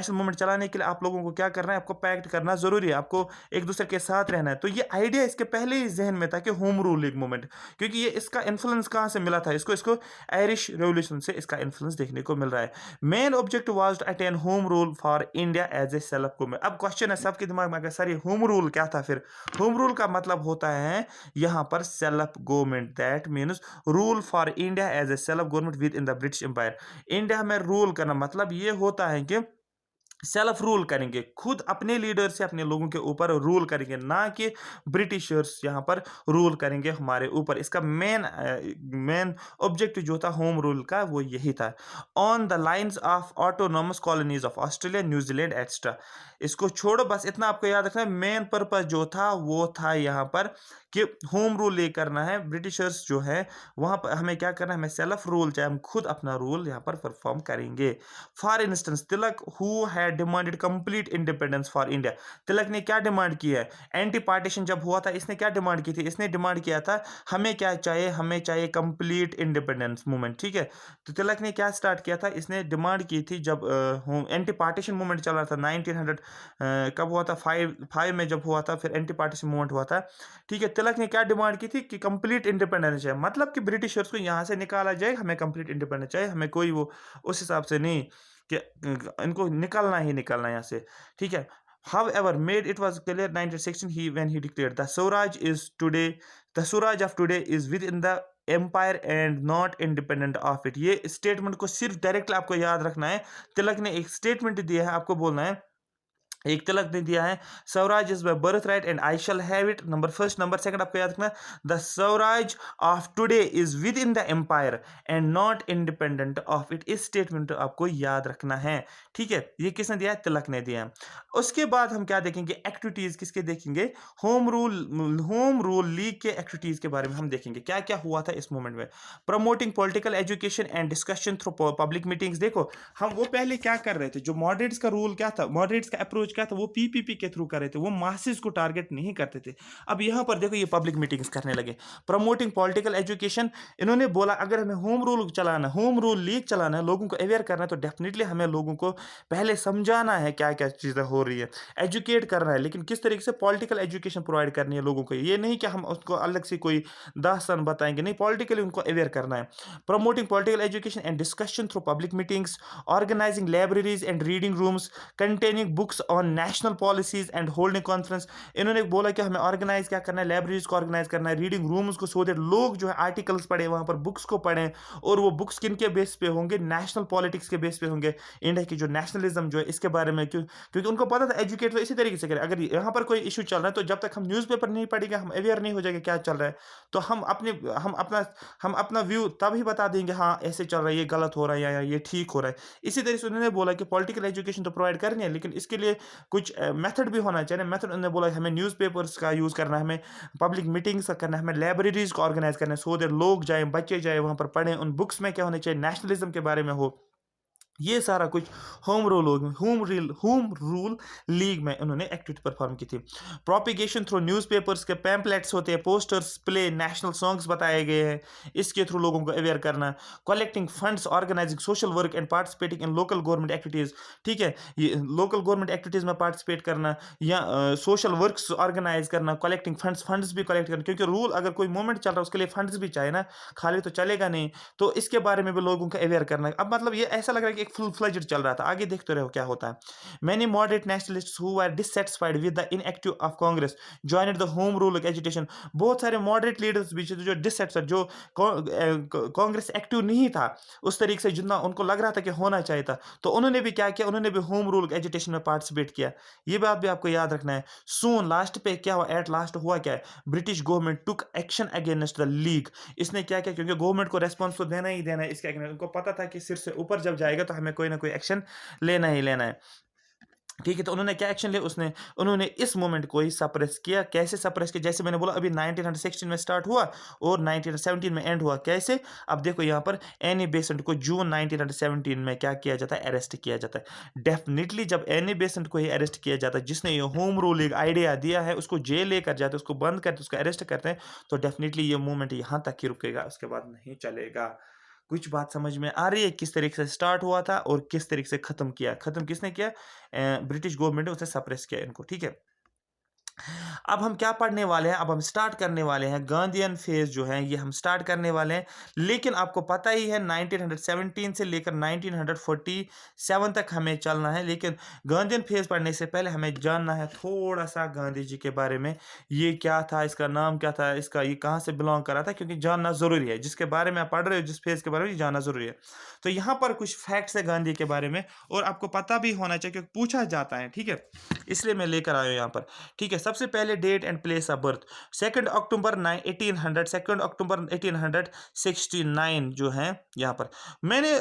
मूवमेंट चलाने के लिए आप लोगों को क्या करना है, आपको पैक्ट करना जरूरी है, आपको एक दूसरे के साथ रहना है। तो ये आइडिया इसके पहले ही जहन में था कि होम रूल लीग मूवमेंट, क्योंकि ये इसका इन्फ्लुएंस कहाँ से मिला था, इसको आयरिश रेवोल्यूशन से इसका इन्फ्लुएंस देखने को मिल रहा है। Main objective was to attain home rule for India as a self government. अब क्वेश्चन है सबके दिमाग में आगे, सर ये होम रूल क्या था, फिर होम रूल का मतलब होता है यहाँ पर self government, that means rule for India as a self government within the British Empire. India में रूल करना मतलब ये होता है कि सेल्फ रूल करेंगे, खुद अपने लीडर से अपने लोगों के ऊपर रूल करेंगे, ना कि ब्रिटिशर्स यहाँ पर रूल करेंगे हमारे ऊपर। इसका मेन ऑब्जेक्टिव जो था होम रूल का वो यही था। On the lines of autonomous colonies of Australia, New Zealand extra, इसको छोड़ो, बस इतना आपको याद रखना है, मेन पर्पस जो था वो था यहाँ पर कि होम रूल ले करना है। ब्रिटिशर्स जो है वहाँ पर हमें क्या करना है, हमें सेल्फ रूल, चाहे हम खुद अपना रूल यहाँ पर परफॉर्म करेंगे। For instance Tilak who had demanded complete independence for India, Tilak ने क्या डिमांड की है, एंटी पार्टीशन जब हुआ था इसने क्या डिमांड की थी, इसने डिमांड किया था हमें क्या चाहिए, हमें चाहिए कंप्लीट इंडिपेंडेंस मूवमेंट, ठीक है। तो तिलक ने क्या स्टार्ट किया था, इसने डिमांड की थी जब एंटी पार्टीशन मूवमेंट चल रहा था 1900, कब हुआ था, 5 में जब हुआ था, फिर एंटी पार्टीशन मूवमेंट हुआ था, ठीक है। तिलक ने क्या डिमांड की थी कि कंप्लीट इंडिपेंडेंस चाहिए, मतलब कि ब्रिटिशर्स को यहाँ से निकाला जाए, हमें कंप्लीट इंडिपेंडेंस चाहिए, हमें कोई वो उस हिसाब से नहीं कि इनको निकलना ही निकलना है यहाँ से, ठीक है। However, made it was clear 1916 when he declared the Swaraj of today is within the empire and not independent of it। ये स्टेटमेंट को सिर्फ डायरेक्टली आपको याद रखना है। तिलक ने एक स्टेटमेंट दिया है, आपको बोलना है, एक तिलक ने दिया है, swaraj is my birth right and I shall have it, number first. Number second आपको याद रखना, the swaraj of today is within the empire and not independent of it. इस स्टेटमेंट आपको याद रखना है, ठीक है। ये किसने दिया है, तिलक ने दिया है। उसके बाद हम क्या देखेंगे, एक्टिविटीज किसके देखेंगे, होम रूल लीग के एक्टिविटीज के बारे में हम देखेंगे, क्या क्या हुआ था इस मूवमेंट में। Promoting political education and discussion through public meetings. देखो हम वो पहले क्या कर रहे थे, जो मॉडरेट्स का रूल क्या था, मॉडरेट्स का अप्रोच क्या था, वो पीपीपी के थ्रू कर रहे थे, वो मासेस को टारगेट नहीं करते थे। अब यहाँ पर देखो ये पब्लिक मीटिंग्स करने लगे। प्रमोटिंग पॉलिटिकल एजुकेशन, इन्होंने बोला अगर हमें होम रूल चलाना, होम रूल लीग चलाना है, लोगों को अवेयर करना है, तो डेफिनेटली हमें लोगों को पहले समझाना है क्या क्या चीज़ें हो रही है, एजुकेट करना है, लेकिन किस तरीके से पॉलिटिकल एजुकेशन प्रोवाइड करनी है लोगों को। ये नहीं कि हम उसको अलग से कोई दास्तान बताएंगे, नहीं, पॉलिटिकली उनको अवेयर करना है। Promoting political education and discussion through public meetings, organising libraries and reading rooms containing books on national policies and holding conference. इन्होंने बोला कि हमें ऑर्गेनाइज क्या करना है, लाइब्रेरीज को ऑर्गेनाइज करना है, रीडिंग रूम्स को, सो दैट लोग जो है आर्टिकल्स पढ़े, वहाँ पर बुक्स को पढ़ें, और वो बुक्स किन के बेस पे होंगे, नेशनल पॉलिटिक्स के बेस पे होंगे, इंडिया की जो नेशनलिज्म जो है इसके बारे में, क्योंकि उनको पता था एजुकेट तो इसी तरीके से करें। अगर यहाँ पर कोई इशू चल रहा है तो जब तक हम न्यूज़पेपर नहीं पढ़ेंगे, हम अवेयर नहीं हो जाएंगे क्या चल रहा है, तो हम अपना व्यू तभी बता देंगे, हाँ ऐसे चल रहा है, ये गलत हो रहा है या ये ठीक हो रहा है। इसी तरह से उन्होंने बोला कि पॉलिटिकल एजुकेशन तो प्रोवाइड करनी है, लेकिन इसके लिए कुछ मेथड भी होना चाहिए। मेथड उन्होंने बोला हमें न्यूज़पेपर्स का यूज़ करना है, हमें पब्लिक मीटिंग्स का करना है, हमें लाइब्रेरीज को ऑर्गेनाइज करना है, सो दैट लोग जाए, बच्चे जाए, वहाँ पर पढ़ें, उन बुक्स में क्या होने चाहिए, नेशनलिज्म के बारे में हो। ये सारा कुछ होम रूल लीग में उन्होंने एक्टिविटी परफॉर्म की थी। प्रोपिगेशन थ्रू न्यूज़पेपर्स के पैम्पलेट्स होते हैं, पोस्टर्स, प्ले, नेशनल सॉन्ग्स बताए गए हैं, इसके थ्रू लोगों को अवेयर करना। Collecting funds, organising social work and participating in local government activities, ठीक है, ये लोकल गवर्नमेंट एक्टिविटीज़ में पार्टिसिपेट करना या सोशल वर्क्स ऑर्गेनाइज करना, कलेक्टिंग फंड्स भी कलेक्ट करना, क्योंकि रूल अगर कोई मूवमेंट चल रहा है उसके लिए फंड्स भी चाहिए ना, खाली तो चलेगा नहीं, तो इसके बारे में भी लोगों को अवेयर करना। अब मतलब ये ऐसा लग रहा है कि फुल फ्लेज्ड चल रहा था, आगे देखते रहो क्या होता है। Many moderate nationalists who were dissatisfied with the inactive of Congress joined the home rule agitation. बहुत सारे मॉडरेट लीडर्स भी थे जो डिससेटिस्फाइड, जो कांग्रेस एक्टिव नहीं था उस तरीके से जितना उनको लग रहा था कि होना चाहिए था, तो उन्होंने भी क्या किया, उन्होंने भी होम रूल एजुटेशन में पार्टिसिपेट किया। ये बात भी आपको याद रखना है। सून लास्ट पे क्या हुआ, एट लास्ट हुआ क्या है, British government took action against the league. इसने क्या किया, क्योंकि गवर्नमेंट को रेस्पॉन्स तो देना ही देना है इसके अगेंस्ट, उनको पता था कि सिर से ऊपर जब जाएगा तो हमें कोई ना कोई एक्शन लेना ही लेना है, ठीक है। तो उन्होंने क्या एक्शन लिया, उन्होंने इस मोमेंट को ही सप्रेस किया। कैसे सप्रेस किया, जैसे मैंने बोला अभी 1916 में स्टार्ट हुआ और 1917 में एंड हुआ। कैसे, अब देखो यहाँ पर एनी बेसेंट को जून 1917 में क्या किया जाता है, अरेस्ट किया जाता है। डेफिनेटली जब एनी बेसेंट को ही अरेस्ट किया जाता है, जिसने ये होम रूल एक आइडिया दिया है, उसको जेल लेकर जाते हैं, उसको बंद करते, उसको अरेस्ट करते हैं, तो डेफिनेटली ये मूवमेंट यहाँ तक ही रुकेगा, उसके बाद नहीं चलेगा। कुछ बात समझ में आ रही है, किस तरीके से स्टार्ट हुआ था और किस तरीके से खत्म किया, खत्म किसने किया, ब्रिटिश गवर्नमेंट ने उसने सप्रेस किया इनको, ठीक है। अब हम क्या पढ़ने वाले हैं, अब हम स्टार्ट करने वाले हैं गांधीयन फेज जो है, ये हम स्टार्ट करने वाले हैं। लेकिन आपको पता ही है 1917 से लेकर 1947 तक हमें चलना है। लेकिन गांधीयन फेज पढ़ने से पहले हमें जानना है थोड़ा सा गांधी जी के बारे में, ये क्या था, इसका नाम क्या था, इसका ये कहाँ से बिलोंग करा था, क्योंकि जानना ज़रूरी है। जिसके बारे में आप पढ़ रहे हो, जिस फेज के बारे में, जानना ज़रूरी है। तो यहाँ पर कुछ फैक्ट्स है गांधी के बारे में, और आपको पता भी होना चाहिए क्योंकि पूछा जाता है, ठीक है, इसलिए मैं लेकर आया हूँ यहाँ पर, ठीक है। सबसे पहले date and place of birth 2 October 1800, 2 October 1869 जो है यहाँ पर। मैंने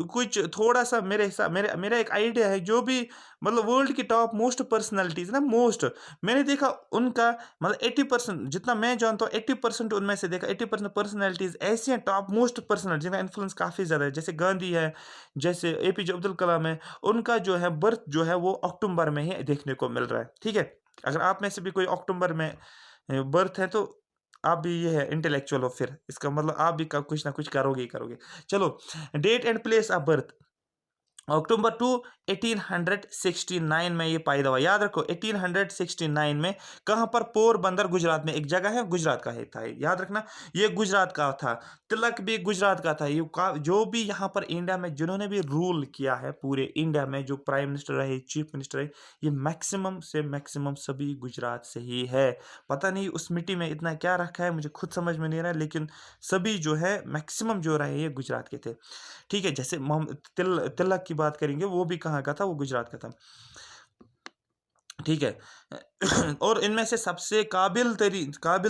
कुछ थोड़ा सा मेरे हिसाब मेरे मेरा एक आइडिया है, जो भी मतलब वर्ल्ड की टॉप मोस्ट पर्सनैलिटीज ना, मोस्ट मैंने देखा उनका मतलब 80%, जितना मैं जानता हूँ 80% उनमें से देखा, 80% पर्सनैलिटीज ऐसी हैं टॉप मोस्ट पर्सनैलिटी जिनका इन्फ्लुएंस काफ़ी ज़्यादा है, जैसे गांधी है, जैसे एपीजे अब्दुल कलाम है। उनका जो है बर्थ जो है वो अक्टूबर में ही देखने को मिल रहा है, ठीक है। अगर आप में से भी कोई अक्टूबर में बर्थ है तो आप भी ये है इंटेलेक्चुअल हो, फिर इसका मतलब आप भी कुछ ना कुछ करोगे ही करोगे। चलो, date and place of birth October 1869 में ये पैदा हुआ। याद रखो 1869 में कहाँ पर, पोरबंदर गुजरात में एक जगह है, गुजरात का है था ये, याद रखना ये गुजरात का था। तिलक भी गुजरात का था। ये जो भी यहाँ पर इंडिया में जिन्होंने भी रूल किया है पूरे इंडिया में, जो प्राइम मिनिस्टर रहे, चीफ मिनिस्टर रहे, ये मैक्सिमम से मैक्सिमम सभी गुजरात से ही है। पता नहीं उस मिट्टी में इतना क्या रखा है, मुझे खुद समझ में नहीं रहा, लेकिन सभी जो है मैक्सिमम जो रहे ये गुजरात के थे, ठीक है। जैसे मोहम्मद तिलक की बात करेंगे, वो भी कहाँ का था, वो गुजरात का था, ठीक है। और इनमें से सबसे काबिल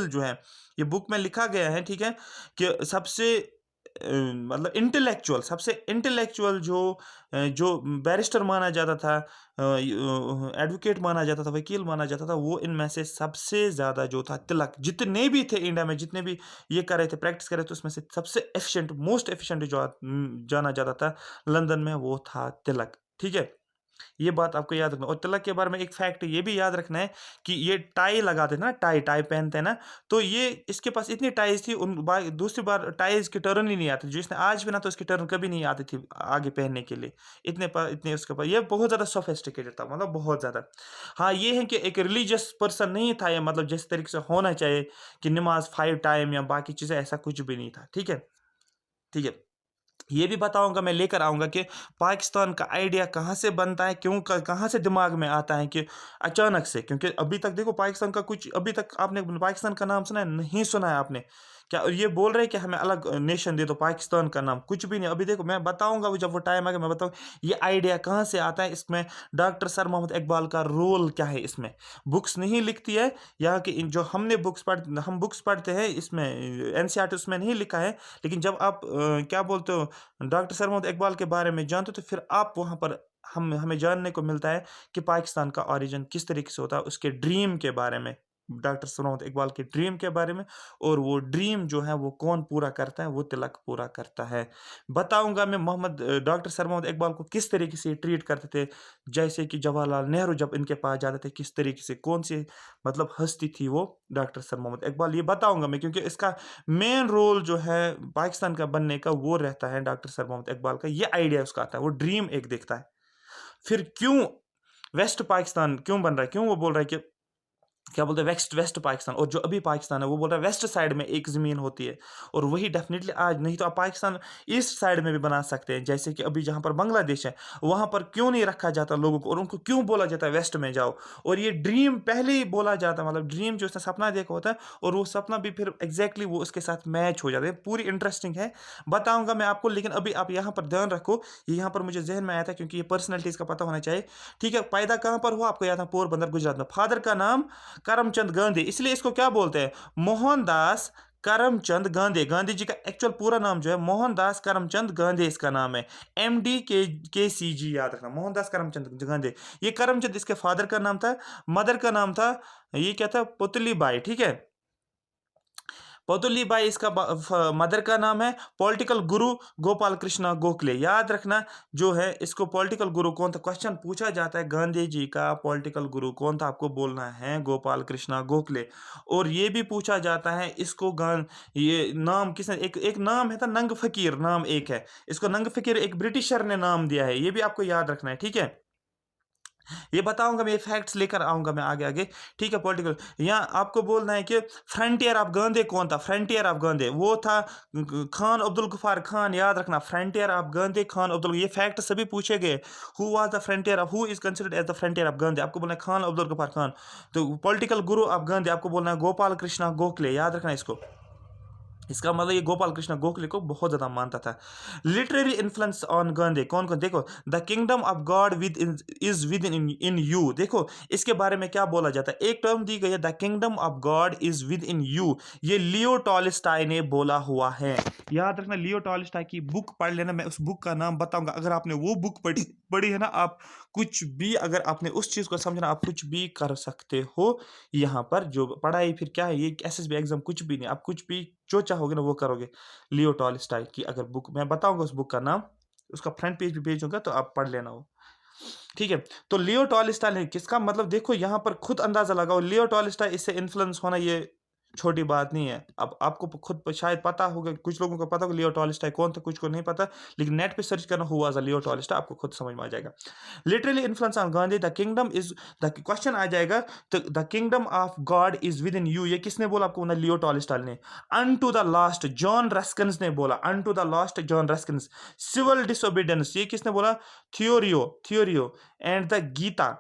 जो है, ये बुक में लिखा गया है, ठीक है, कि सबसे मतलब इंटेलेक्चुअल, सबसे इंटेलेक्चुअल जो बैरिस्टर माना जाता था, एडवोकेट माना जाता था, वकील माना जाता था, वो इनमें से सबसे ज़्यादा जो था तिलक। जितने भी थे इंडिया में, जितने भी ये कर रहे थे, प्रैक्टिस कर रहे थे, उसमें से सबसे एफिशिएंट, मोस्ट एफिशिएंट जो जाना जाता था लंदन में, वो था तिलक, ठीक है। ये बात आपको याद रखना। और तिलक के बारे में एक फैक्ट ये भी याद रखना है कि ये टाई लगाते थे ना, टाई टाई पहनते हैं ना, तो ये इसके पास इतनी टाइज थी, दूसरी बार टाइज की टर्न ही नहीं आती, जो इसने आज भी ना, तो इसकी टर्न कभी नहीं आती थी आगे पहनने के लिए, इतने उसके पास, ये बहुत ज़्यादा सोफिस्टिकेटेड था, मतलब बहुत ज़्यादा। हाँ, ये है कि एक रिलीजियस पर्सन नहीं था ये, मतलब जिस तरीके से होना चाहिए कि नमाज 5 टाइम या बाकी चीज़ें, ऐसा कुछ भी नहीं था, ठीक है, ठीक है। ये भी बताऊंगा, मैं लेकर आऊंगा कि पाकिस्तान का आइडिया कहाँ से बनता है, क्यों कहाँ से दिमाग में आता है कि अचानक से, क्योंकि अभी तक देखो पाकिस्तान का कुछ, अभी तक आपने पाकिस्तान का नाम सुना है, नहीं सुना है आपने क्या? और ये बोल रहे हैं कि हमें अलग नेशन दे दो, पाकिस्तान का नाम कुछ भी नहीं। अभी देखो मैं बताऊंगा, वो जब वो टाइम आएगा मैं बताऊँ ये आइडिया कहाँ से आता है, इसमें डॉक्टर सर मोहम्मद इकबाल का रोल क्या है। इसमें बुक्स नहीं लिखती है यहाँ की, जो हमने हम बुक्स पढ़ते हैं, इसमें एनसीईआरटी उसमें नहीं लिखा है, लेकिन जब आप क्या बोलते हो, डॉक्टर सर मोहम्मद इकबाल के बारे में जानते हो, तो फिर आप वहाँ पर हमें जानने को मिलता है कि पाकिस्तान का ओरिजिन किस तरीके से होता है, उसके ड्रीम के बारे में, डॉक्टर सर मोहम्मद इकबाल के ड्रीम के बारे में। और वो ड्रीम जो है वो कौन पूरा करता है, वो तिलक पूरा करता है। बताऊंगा मैं डॉक्टर सर मोहम्मद इकबाल को किस तरीके से ट्रीट करते थे, जैसे कि जवाहरलाल नेहरू जब इनके पास जाते थे, किस तरीके से, कौन सी मतलब हस्ती थी वो डॉक्टर सर मोहम्मद इकबाल, ये बताऊंगा मैं, क्योंकि इसका मेन रोल जो है पाकिस्तान का बनने का वो रहता है डॉक्टर सर मोहम्मद इकबाल का। ये आइडिया उसका आता है, वो ड्रीम एक देखता है। फिर क्यों वेस्ट पाकिस्तान क्यों बन रहा है, क्यों वो बोल रहा है कि क्या बोलते हैं वेस्ट वेस्ट पाकिस्तान, और जो अभी पाकिस्तान है वो बोल रहा है वेस्ट साइड में एक ज़मीन होती है, और वही डेफिनेटली आज, नहीं तो आप पाकिस्तान ईस्ट साइड में भी बना सकते हैं, जैसे कि अभी जहाँ पर बांग्लादेश है वहाँ पर क्यों नहीं रखा जाता लोगों को, और उनको क्यों बोला जाता है वेस्ट में जाओ। और ये ड्रीम पहले ही बोला जाता है, मतलब ड्रीम जो उसने सपना देखा होता है, और वो सपना भी फिर एग्जैक्टली वो उसके साथ मैच हो जाता है। पूरी इंटरेस्टिंग है, बताऊंगा मैं आपको, लेकिन अभी आप यहाँ पर ध्यान रखो, ये यहाँ पर मुझे जहन में आया था क्योंकि ये पर्सनैलिटीज़ का पता होना चाहिए, ठीक है। पैदा कहाँ पर हुआ आपको याद था, पोरबंदर गुजरात में। फादर का नाम करमचंद गांधी, इसलिए इसको क्या बोलते हैं, मोहनदास करमचंद गांधी। गांधी जी का एक्चुअल पूरा नाम जो है मोहनदास करमचंद गांधी, इसका नाम है एमडी के सी जी, याद रखना, मोहनदास करमचंद गांधी। ये करमचंद इसके फादर का नाम था, मदर का नाम था, ये क्या था, पुतली बाई, ठीक है। पदुली बाई इसका मदर का नाम है। पॉलिटिकल गुरु गोपाल कृष्णा गोखले, याद रखना जो है इसको, पॉलिटिकल गुरु कौन था, क्वेश्चन पूछा जाता है गांधी जी का पॉलिटिकल गुरु कौन था, आपको बोलना है गोपाल कृष्णा गोखले। और ये भी पूछा जाता है इसको ये नाम किसने, एक नाम है था नंग फकीर, नाम एक है इसको नंग फकीर, एक ब्रिटिशर ने नाम दिया है, ये भी आपको याद रखना है, ठीक है। ये बताऊंगा मैं, ये फैक्ट्स लेकर आऊंगा मैं आगे आगे, ठीक है। पॉलिटिकल यहाँ आपको बोलना है कि फ्रंटियर ऑफ गांधी कौन था, फ्रंटियर ऑफ गांधी वो था खान अब्दुल गफार खान, याद रखना, फ्रंटियर ऑफ गांधी खान अब्दुल, ये फैक्ट सभी पूछे गए, who was the frontier of, who is considered as the frontier of Gandhi, आपको बोलना है खान अब्दुल गफार खान। तो पॉलिटिकल गुरु ऑफ गांधी आपको बोलना है गोपाल कृष्णा गोखले, याद रखना इसको। इसका मतलब ये गोपाल कृष्ण गोखले को बहुत ज्यादा मानता था। लिटरेरी इन्फ्लुएंस ऑन गांधी, कौन कौन, देखो, the kingdom of God with is within you, देखो इसके बारे में क्या बोला जाता है, एक टर्म दी गई है, the kingdom of God is within you, ये लियो टॉलस्टॉय ने बोला हुआ है। याद रखना, लियो टॉलस्टॉय की बुक पढ़ लेना, मैं उस बुक का नाम बताऊंगा, अगर आपने वो बुक पढ़ी पढ़ी है ना, आप कुछ भी, अगर आपने उस चीज को समझना, आप कुछ भी कर सकते हो। यहाँ पर जो पढ़ाई फिर क्या है, ये एसएसबी एग्जाम कुछ भी नहीं, आप कुछ भी जो चाहोगे ना वो करोगे। लियो टॉलस्टॉय की अगर बुक मैं बताऊंगा, उस बुक का नाम, उसका फ्रंट पेज भी भेजूंगा, तो आप पढ़ लेना वो, ठीक है। तो लियो टॉलस्टॉय ने किसका मतलब, देखो यहाँ पर खुद अंदाजा लगाओ, लियो टॉलस्टॉय इससे इन्फ्लुएंस होना ये छोटी बात नहीं है। अब आपको खुद शायद पता होगा, कुछ लोगों को पता होगा लियो टॉलस्टॉय कौन था, कुछ को नहीं पता, लेकिन नेट पे सर्च करना हुआ लियो टॉलस्टॉय, आपको खुद समझ में आ जाएगा। Literally influence on Gandhi, the kingdom is, the question आ जाएगा, तो the kingdom of God is within you, ये किसने बोला आपको, ना लियो टॉलस्टॉय ने। Unto the last John Ruskin's ने बोला, unto the last John Ruskin's. Civil disobedience, ये किसने बोला, थियोरियो एंड द गीता।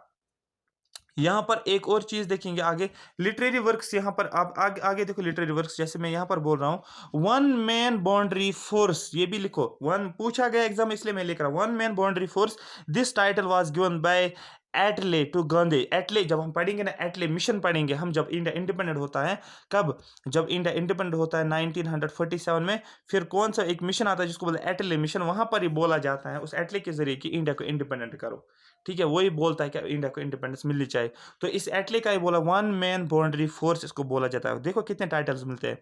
यहाँ पर एक और चीज देखेंगे आगे, लिटरेरी वर्क्स, यहाँ पर आप आगे आगे देखो, लिटरेरी वर्क्स जैसे मैं यहाँ पर बोल रहा हूँ, वन मैन बाउंड्री फोर्स, ये भी लिखो, वन पूछा गया एग्जाम इसलिए मैं लिख रहा हूँ, one man boundary force, this title was given by एटले टू गांधी। एटले, जब हम पढ़ेंगे ना, एटले मिशन पढ़ेंगे हम, जब इंडिया इंडिपेंडेंट होता है, कब, जब इंडिया इंडिपेंडेंट होता है 1947 में, फिर कौन सा एक मिशन आता है जिसको बोलते हैं एटले मिशन, वहां पर ही बोला जाता है उस एटले के जरिए कि इंडिया को इंडिपेंडेंट करो, ठीक है, वही बोलता है कि इंडिया को इंडिपेंडेंस मिलनी चाहिए। तो इस एटले का ही बोला, वन मैन बाउंड्री फोर्स इसको बोला जाता है। देखो कितने टाइटल्स मिलते हैं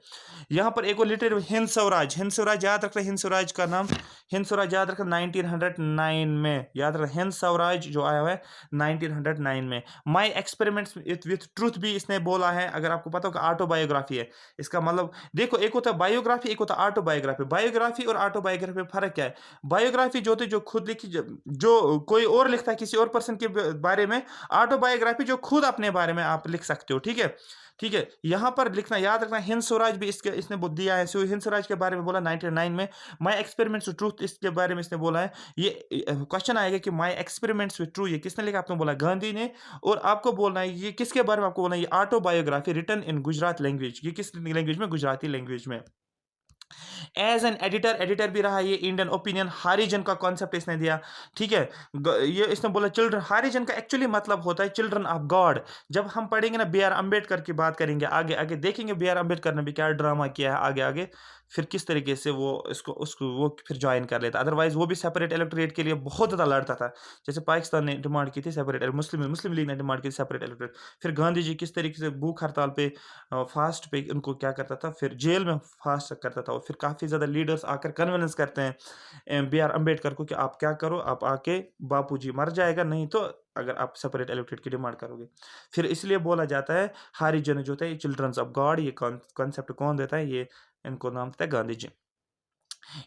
यहाँ पर। एक और लिटरेरी, हिंद स्वराज, हिंद स्वराज याद रखना, हिंद स्वराज का नाम, हिंद स्वराज याद रखना 1909 में, याद रखना हिंद स्वराज जो आया हुआ है 1909 में। माई एक्सपेरिमेंट्स विथ ट्रूथ भी इसने बोला है, अगर आपको पता होगा ऑटोबायोग्राफी है इसका मतलब। देखो एक होता है बायोग्राफी, एक होता है ऑटोबायोग्राफी। बायोग्राफी और ऑटोबायोग्राफी में फर्क क्या है, बायोग्राफी जो होती है जो खुद लिखी, जो कोई और लिखता है किसी और पर्सन के बारे में, ऑटोबायोग्राफी जो खुद अपने बारे में आप लिख सकते हो, ठीक है, ठीक है। यहाँ पर लिखना याद रखना, हिंद स्वराज भी इसके इसने दिया है, हिंद स्वराज के बारे में बोला 1909 में। माय एक्सपेरिमेंट्स विद ट्रूथ इसके बारे में इसने बोला है। ये क्वेश्चन आएगा कि माय एक्सपेरिमेंट्स विद ट्रूथ ये किसने लिखा, आपने बोला गांधी ने, और आपको बोलना है ये किसके बारे में, आपको बोलना है ये autobiography written in Gujarat language, ये किस लैंग्वेज में, गुजराती लैंग्वेज में। एज एन एडिटर, एडिटर भी रहा ये इंडियन ओपिनियन, हारिजन का कॉन्सेप्ट इसने दिया, ठीक है। ये इसने बोला चिल्ड्रन, हारिजन का एक्चुअली मतलब होता है चिल्ड्रन ऑफ गॉड। जब हम पढ़ेंगे ना बी आर अम्बेडकर की बात करेंगे, आगे आगे देखेंगे बी आर अम्बेडकर ने भी क्या ड्रामा किया है, आगे आगे फिर किस तरीके से वो इसको उसको वो फिर ज्वाइन कर लेता। अदरवाइज वो भी सेपरेट इलेक्टोरेट के लिए बहुत ज़्यादा लड़ता था, जैसे पाकिस्तान ने डिमांड की थी सेपरेट, मुस्लिम लीग ने डिमांड की थी सेपरेट इलेक्टोरेट। फिर गांधी जी किस तरीके से भूख हड़ताल पे, फास्ट पे उनको क्या करता था, फिर जेल में फास्ट करता था, और फिर काफ़ी ज़्यादा लीडर्स आकर कन्विंस करते हैं बी आर अम्बेडकर को कि आप क्या करो, आप आके बापू जी मर जाएगा, नहीं तो अगर आप सेपरेट इलेक्टोरेट की डिमांड करोगे। फिर इसलिए बोला जाता है हारिजन जो होता है चिल्ड्रंस ऑफ गॉड, ये कॉन्सेप्ट कौन देता है, ये इनको नाम देता है गांधी जी।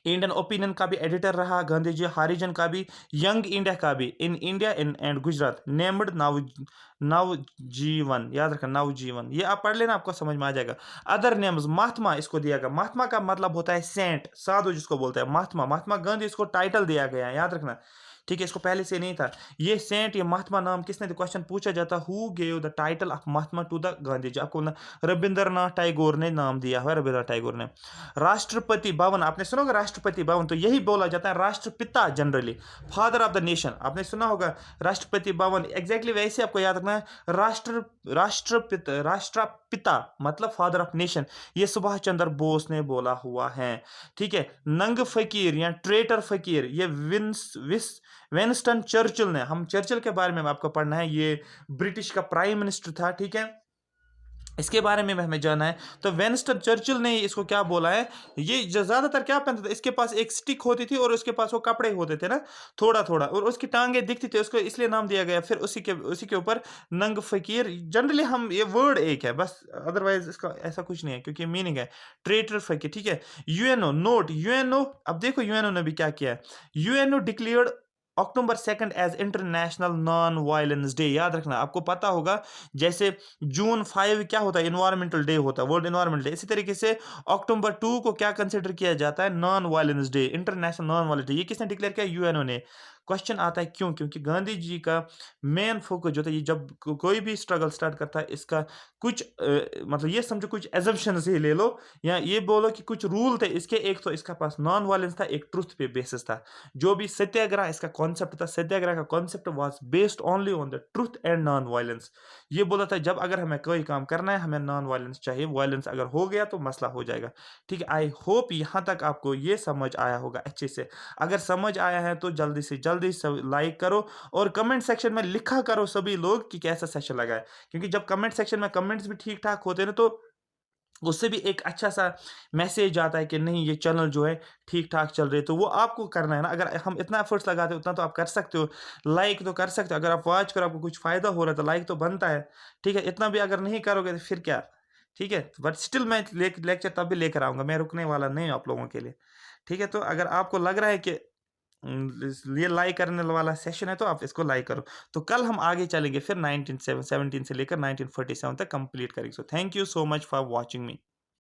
इंडियन ओपिनियन का भी एडिटर रहा गांधी जी, हारिजन का भी, यंग इंडिया का भी, in India in and Gujarat, named Navjivan, याद रखना नवजीवन, ये आप पढ़ लेना आपको समझ में आ जाएगा। अदर नेम्स, महात्मा इसको दिया गया, महात्मा का मतलब होता है सेंट, साधु जिसको बोलते हैं महात्मा, महात्मा गांधी इसको टाइटल दिया गया है, याद रखना, ठीक है, इसको पहले से नहीं था। ये सेंट, ये महात्मा नाम किसने, क्वेश्चन पूछा जाता who gave the title of Mahatma to the Gandhi ji, आपको रविंद्रनाथ टैगोर ने नाम दिया हुआ, रविंद्रनाथ टैगोर ने। राष्ट्रपति भवन आपने सुना होगा, राष्ट्रपति भवन तो यही बोला जाता है राष्ट्रपिता, generally father of the nation, आपने सुना होगा राष्ट्रपति भवन, एग्जैक्टली वैसे आपको याद रखना है, राष्ट्रपिता मतलब फादर ऑफ नेशन, ये सुभाष चंद्र बोस ने बोला हुआ है, ठीक है। नंग फकीर या ट्रेटर फकीर, ये विंस्टन चर्चिल ने, हम चर्चिल के बारे में आपको पढ़ना है, ये ब्रिटिश का प्राइम मिनिस्टर था, ठीक है, इसके बारे में हमें जानना है। तो विंस्टन चर्चिल ने इसको क्या बोला है, ये ज्यादातर क्या पहनता था, इसके पास एक स्टिक होती थी और उसके पास वो कपड़े होते थे ना थोड़ा थोड़ा, और उसकी टांगे दिखती थी, उसको इसलिए नाम दिया गया। फिर उसी के ऊपर नंग फकीर, जनरली हम ये वर्ड एक है बस, अदरवाइज इसका ऐसा कुछ नहीं है क्योंकि मीनिंग है ट्रेटर फकीर, ठीक है। यूएनओ नोट, यूएनओ अब देखो यूएनओ ने भी क्या किया है, UNO declared October 2 as international non violence day, याद रखना, आपको पता होगा जैसे जून 5 क्या होता है, इन्वायरमेंटल डे होता है, वर्ल्ड इन्वायरमेंटल डे, इसी तरीके से अक्टूबर 2 को क्या कंसिडर किया जाता है, non violence day, international non violence day. ये किसने डिक्लेयर किया, यूएनओ ने। क्वेश्चन आता है क्यों? क्योंकि गांधी जी का मेन फोकस जो था, ये जब कोई भी स्ट्रगल स्टार्ट करता है, इसका कुछ मतलब ये समझो कुछ एजम्पशंस ही ले लो, या ये बोलो कि कुछ रूल थे इसके। एक तो इसका पास नॉन वायलेंस था, एक ट्रुथ पे बेसिस था। जो भी सत्याग्रह इसका कॉन्सेप्ट था, सत्याग्रह का concept was based only on the truth and non violence. ये बोला था जब अगर हमें कोई काम करना है, हमें नॉन वायलेंस चाहिए, वायलेंस अगर हो गया तो मसला हो जाएगा। ठीक है, आई होप यहाँ तक आपको ये समझ आया होगा अच्छे से। अगर समझ आया है तो जल्दी से जल्दी सब लाइक करो, और कमेंट सेक्शन में लिखा करो सभी लोग कि कैसा सेशन लगा है। क्योंकि जब कमेंट सेक्शन में कमेंट्स भी ठीक ठाक होते हैं ना, तो उससे भी एक अच्छा सा मैसेज आता है कि नहीं, ये चैनल जो है ठीक ठाक चल रही है। तो वो आपको करना है ना, अगर हम इतना एफर्ट्स लगाते हैं उतना तो आप कर सकते हो। लाइक तो कर सकते हो, अगर आप वॉच करो आपको कुछ फ़ायदा हो रहा है तो लाइक तो बनता है। ठीक है, इतना भी अगर नहीं करोगे तो फिर क्या? ठीक है, बट स्टिल मैं लेक्चर तब भी लेकर आऊँगा, मैं रुकने वाला नहीं हूँ आप लोगों के लिए। ठीक है, तो अगर आपको लग रहा है कि ये लाइक करने वाला सेशन है तो आप इसको लाइक करो। तो कल हम आगे चलेंगे, फिर 1917 से लेकर 1947 तक कंप्लीट करेंगे। So thank you so much for watching me.